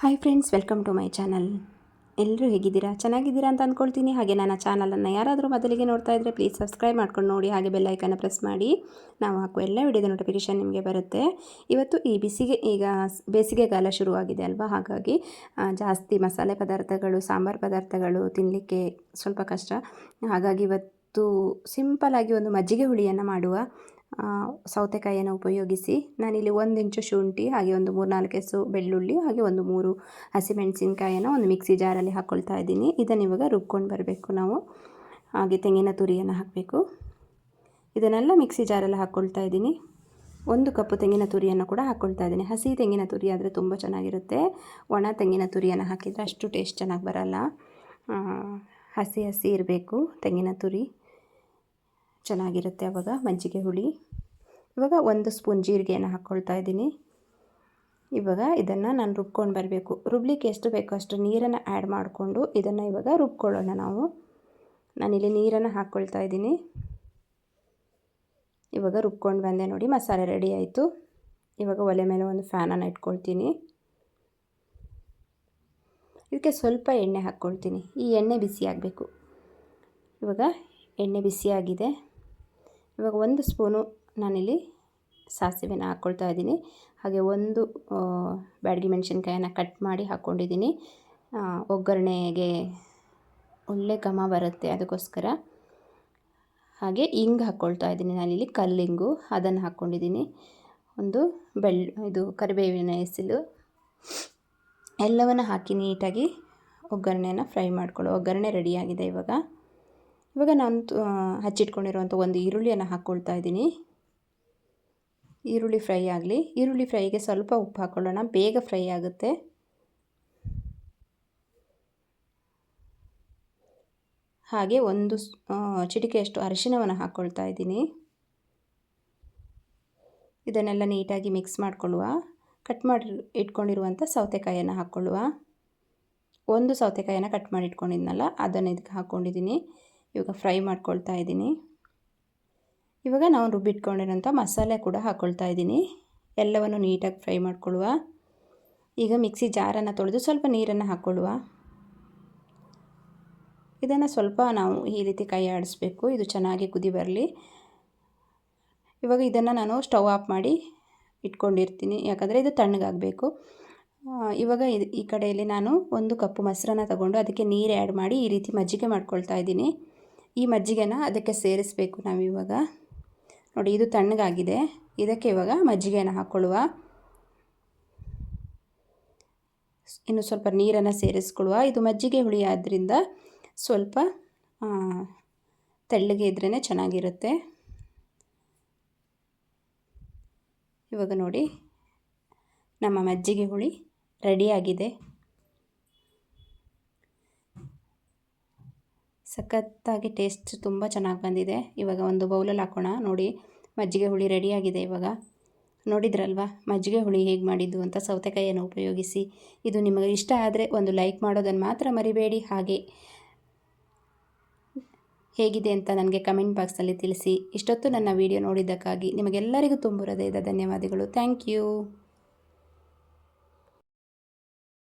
Hi friends, welcome to my channel. ಎಲ್ಲರೂ ಹೇಗಿದ್ದೀರಾ? ಚೆನ್ನಾಗಿದ್ದೀರಾ ಅಂತ ಅಂದ್ಕೊಳ್ತೀನಿ. ಹಾಗೆ ನನ್ನ ಚಾನಲನ್ನು ಯಾರಾದರೂ ಮೊದಲಿಗೆ ನೋಡ್ತಾ ಇದ್ದರೆ ಪ್ಲೀಸ್ ಸಬ್ಸ್ಕ್ರೈಬ್ ಮಾಡ್ಕೊಂಡು ನೋಡಿ, ಹಾಗೆ ಬೆಲ್ ಐಕನ್ನ ಪ್ರೆಸ್ ಮಾಡಿ. ನಾವು ಹಾಕುವ ಎಲ್ಲ ವಿಡಿಯೋದ ನೋಟಿಫಿಕೇಷನ್ ನಿಮಗೆ ಬರುತ್ತೆ. ಇವತ್ತು ಈ ಈಗ ಬೇಸಿಗೆಗಾಲ ಶುರುವಾಗಿದೆ ಅಲ್ವಾ, ಹಾಗಾಗಿ ಜಾಸ್ತಿ ಮಸಾಲೆ ಪದಾರ್ಥಗಳು, ಸಾಂಬಾರು ಪದಾರ್ಥಗಳು ತಿನ್ನಲಿಕ್ಕೆ ಸ್ವಲ್ಪ ಕಷ್ಟ. ಹಾಗಾಗಿ ಇವತ್ತು ಸಿಂಪಲ್ಲಾಗಿ ಒಂದು ಮಜ್ಜಿಗೆ ಹುಳಿಯನ್ನು ಮಾಡುವ. ಸೌತೆಕಾಯಿಯನ್ನು ಉಪಯೋಗಿಸಿ ನಾನಿಲ್ಲಿ 1 ಇಂಚು ಶುಂಠಿ, ಹಾಗೆ ಒಂದು 3-4 ಎಸು ಬೆಳ್ಳುಳ್ಳಿ, ಹಾಗೆ ಒಂದು 3 ಹಸಿಮೆಣಸಿನ್ಕಾಯನ್ನು ಒಂದು ಮಿಕ್ಸಿ ಜಾರಲ್ಲಿ ಹಾಕ್ಕೊಳ್ತಾ ಇದ್ದೀನಿ. ಇದನ್ನು ಇವಾಗ ರುಬ್ಕೊಂಡು ಬರಬೇಕು ನಾವು. ಹಾಗೆ ತೆಂಗಿನ ತುರಿಯನ್ನು ಹಾಕಬೇಕು. ಇದನ್ನೆಲ್ಲ ಮಿಕ್ಸಿ ಜಾರಲ್ಲಿ ಹಾಕ್ಕೊಳ್ತಾ ಇದ್ದೀನಿ. 1 ಕಪ್ಪು ತೆಂಗಿನ ತುರಿಯನ್ನು ಕೂಡ ಹಾಕ್ಕೊಳ್ತಾ ಇದ್ದೀನಿ. ಹಸಿ ತೆಂಗಿನ ತುರಿ ಆದರೆ ತುಂಬ ಚೆನ್ನಾಗಿರುತ್ತೆ. ಒಣ ತೆಂಗಿನ ತುರಿಯನ್ನು ಹಾಕಿದರೆ ಅಷ್ಟು ಟೇಸ್ಟ್ ಚೆನ್ನಾಗಿ ಬರಲ್ಲ. ಹಸಿ ಇರಬೇಕು ತೆಂಗಿನ ತುರಿ, ಚೆನ್ನಾಗಿರುತ್ತೆ ಆವಾಗ ಮಜ್ಜಿಗೆ ಹುಳಿ. ಇವಾಗ 1 ಸ್ಪೂನ್ ಜೀರಿಗೆಯನ್ನು ಹಾಕ್ಕೊಳ್ತಾ ಇದ್ದೀನಿ. ಇವಾಗ ಇದನ್ನು ನಾನು ರುಬ್ಕೊಂಡು ಬರಬೇಕು. ರುಬ್ಲಿಕ್ಕೆ ಎಷ್ಟು ಬೇಕೋ ಅಷ್ಟು ನೀರನ್ನು ಆ್ಯಡ್ ಮಾಡಿಕೊಂಡು ಇದನ್ನು ಇವಾಗ ರುಬ್ಕೊಳ್ಳೋಣ ನಾವು. ನಾನಿಲ್ಲಿ ನೀರನ್ನು ಹಾಕ್ಕೊಳ್ತಾ ಇದ್ದೀನಿ. ಇವಾಗ ರುಬ್ಕೊಂಡು ಬಂದೆ ನೋಡಿ, ಮಸಾಲೆ ರೆಡಿ ಆಯಿತು. ಇವಾಗ ಒಲೆ ಮೇಲೆ ಒಂದು ಫ್ಯಾನನ್ನು ಇಟ್ಕೊಳ್ತೀನಿ. ಇದಕ್ಕೆ ಸ್ವಲ್ಪ ಎಣ್ಣೆ ಹಾಕ್ಕೊಳ್ತೀನಿ. ಈ ಎಣ್ಣೆ ಬಿಸಿ ಆಗಬೇಕು. ಇವಾಗ ಎಣ್ಣೆ ಬಿಸಿಯಾಗಿದೆ. ಇವಾಗ 1 ಸ್ಪೂನು ನಾನಿಲ್ಲಿ ಸಾಸಿವೆನ ಹಾಕ್ಕೊಳ್ತಾ ಇದ್ದೀನಿ. ಹಾಗೆ 1 ಬ್ಯಾಡಗಿ ಮೆಣಸಿನ್ಕಾಯನ್ನು ಕಟ್ ಮಾಡಿ ಹಾಕ್ಕೊಂಡಿದ್ದೀನಿ. ಒಗ್ಗರಣೆಗೆ ಒಳ್ಳೆ ಘಮ ಬರುತ್ತೆ, ಅದಕ್ಕೋಸ್ಕರ. ಹಾಗೆ ಇಂಗು ಹಾಕ್ಕೊಳ್ತಾ ಇದ್ದೀನಿ. ನಾನಿಲ್ಲಿ ಕಲ್ಲಿಂಗು ಅದನ್ನು ಹಾಕ್ಕೊಂಡಿದ್ದೀನಿ. ಒಂದು ಕರಿಬೇವಿನ ಎಸಳು, ಎಲ್ಲವನ್ನು ಹಾಕಿ ನೀಟಾಗಿ ಒಗ್ಗರಣೆಯನ್ನು ಫ್ರೈ ಮಾಡ್ಕೊಳ್ಳೋ. ಒಗ್ಗರಣೆ ರೆಡಿಯಾಗಿದೆ. ಇವಾಗ ನಾನು ಹಚ್ಚಿಟ್ಕೊಂಡಿರುವಂಥ 1 ಈರುಳ್ಳಿಯನ್ನು ಹಾಕ್ಕೊಳ್ತಾ ಇದ್ದೀನಿ. ಈರುಳ್ಳಿ ಫ್ರೈ ಆಗಲಿ. ಈರುಳ್ಳಿ ಫ್ರೈಗೆ ಸ್ವಲ್ಪ ಉಪ್ಪು ಹಾಕ್ಕೊಳ್ಳೋಣ, ಬೇಗ ಫ್ರೈ ಆಗುತ್ತೆ. ಹಾಗೆ 1 ಚಿಟಿಕೆಯಷ್ಟು ಅರಿಶಿಣವನ್ನು ಹಾಕ್ಕೊಳ್ತಾ ಇದ್ದೀನಿ. ಇದನ್ನೆಲ್ಲ ನೀಟಾಗಿ ಮಿಕ್ಸ್ ಮಾಡಿಕೊಳ್ಳುವ. ಕಟ್ ಮಾಡಿ ಇಟ್ಕೊಂಡಿರುವಂಥ ಸೌತೆಕಾಯಿಯನ್ನು ಹಾಕ್ಕೊಳ್ಳುವ. 1 ಸೌತೆಕಾಯಿಯನ್ನು ಕಟ್ ಮಾಡಿ ಇಟ್ಕೊಂಡಿದ್ನಲ್ಲ, ಅದನ್ನು ಇದಕ್ಕೆ ಹಾಕ್ಕೊಂಡಿದ್ದೀನಿ. ಇವಾಗ ಫ್ರೈ ಮಾಡ್ಕೊಳ್ತಾ ಇದ್ದೀನಿ. ಇವಾಗ ನಾವು ರುಬ್ಬಿಟ್ಕೊಂಡಿರೋಂಥ ಮಸಾಲೆ ಕೂಡ ಹಾಕ್ಕೊಳ್ತಾ ಇದ್ದೀನಿ. ಎಲ್ಲವನ್ನು ನೀಟಾಗಿ ಫ್ರೈ ಮಾಡ್ಕೊಳ್ಳುವ. ಈಗ ಮಿಕ್ಸಿ ಜಾರನ್ನು ತೊಳೆದು ಸ್ವಲ್ಪ ನೀರನ್ನು ಹಾಕ್ಕೊಳ್ಳುವ. ಇದನ್ನು ಸ್ವಲ್ಪ ನಾವು ಈ ರೀತಿ ಕೈ ಆಡಿಸ್ಬೇಕು, ಇದು ಚೆನ್ನಾಗಿ ಕುದಿ ಬರಲಿ. ಇವಾಗ ಇದನ್ನು ನಾನು ಸ್ಟವ್ ಆಫ್ ಮಾಡಿ ಇಟ್ಕೊಂಡಿರ್ತೀನಿ, ಯಾಕಂದರೆ ಇದು ತಣ್ಣಗಾಗಬೇಕು. ಇವಾಗ ಈ ಕಡೆಯಲ್ಲಿ ನಾನು 1 ಕಪ್ಪು ಮೊಸರನ್ನ ತಗೊಂಡು ಅದಕ್ಕೆ ನೀರು ಆ್ಯಡ್ ಮಾಡಿ ಈ ರೀತಿ ಮಜ್ಜಿಗೆ ಮಾಡ್ಕೊಳ್ತಾ ಇದ್ದೀನಿ. ಈ ಮಜ್ಜಿಗೆನ ಅದಕ್ಕೆ ಸೇರಿಸಬೇಕು ನಾವಿವಾಗ. ನೋಡಿ, ಇದು ತಣ್ಣಗಾಗಿದೆ. ಇದಕ್ಕೆ ಇವಾಗ ಮಜ್ಜಿಗೆಯನ್ನು ಹಾಕ್ಕೊಳ್ಳುವ. ಇನ್ನು ಸ್ವಲ್ಪ ನೀರನ್ನು ಸೇರಿಸ್ಕೊಳ್ಳುವ. ಇದು ಮಜ್ಜಿಗೆ ಹುಳಿ ಆದ್ದರಿಂದ ಸ್ವಲ್ಪ ತೆಳ್ಳಗೆ ಇದ್ರೇ ಚೆನ್ನಾಗಿರುತ್ತೆ. ಇವಾಗ ನೋಡಿ, ನಮ್ಮ ಮಜ್ಜಿಗೆ ಹುಳಿ ರೆಡಿಯಾಗಿದೆ. ಸಖತ್ತಾಗಿ ಟೇಸ್ಟ್ ತುಂಬ ಚೆನ್ನಾಗಿ ಬಂದಿದೆ. ಇವಾಗ ಒಂದು ಬೌಲಲ್ಲಿ ಹಾಕೋಣ. ನೋಡಿ, ಮಜ್ಜಿಗೆ ಹುಳಿ ರೆಡಿಯಾಗಿದೆ. ಇವಾಗ ನೋಡಿದ್ರಲ್ವ ಮಜ್ಜಿಗೆ ಹುಳಿ ಹೇಗೆ ಮಾಡಿದ್ದು ಅಂತ, ಸೌತೆಕಾಯಿಯನ್ನು ಉಪಯೋಗಿಸಿ. ಇದು ನಿಮಗೆ ಇಷ್ಟ ಆದರೆ ಒಂದು ಲೈಕ್ ಮಾಡೋದನ್ನು ಮಾತ್ರ ಮರಿಬೇಡಿ. ಹಾಗೆ ಹೇಗಿದೆ ಅಂತ ನನಗೆ ಕಮೆಂಟ್ ಬಾಕ್ಸಲ್ಲಿ ತಿಳಿಸಿ. ಇಷ್ಟೊತ್ತು ನನ್ನ ವಿಡಿಯೋ ನೋಡಿದ್ದಕ್ಕಾಗಿ ನಿಮಗೆಲ್ಲರಿಗೂ ತುಂಬ ಹೃದಯದ ಧನ್ಯವಾದಗಳು. Thank you.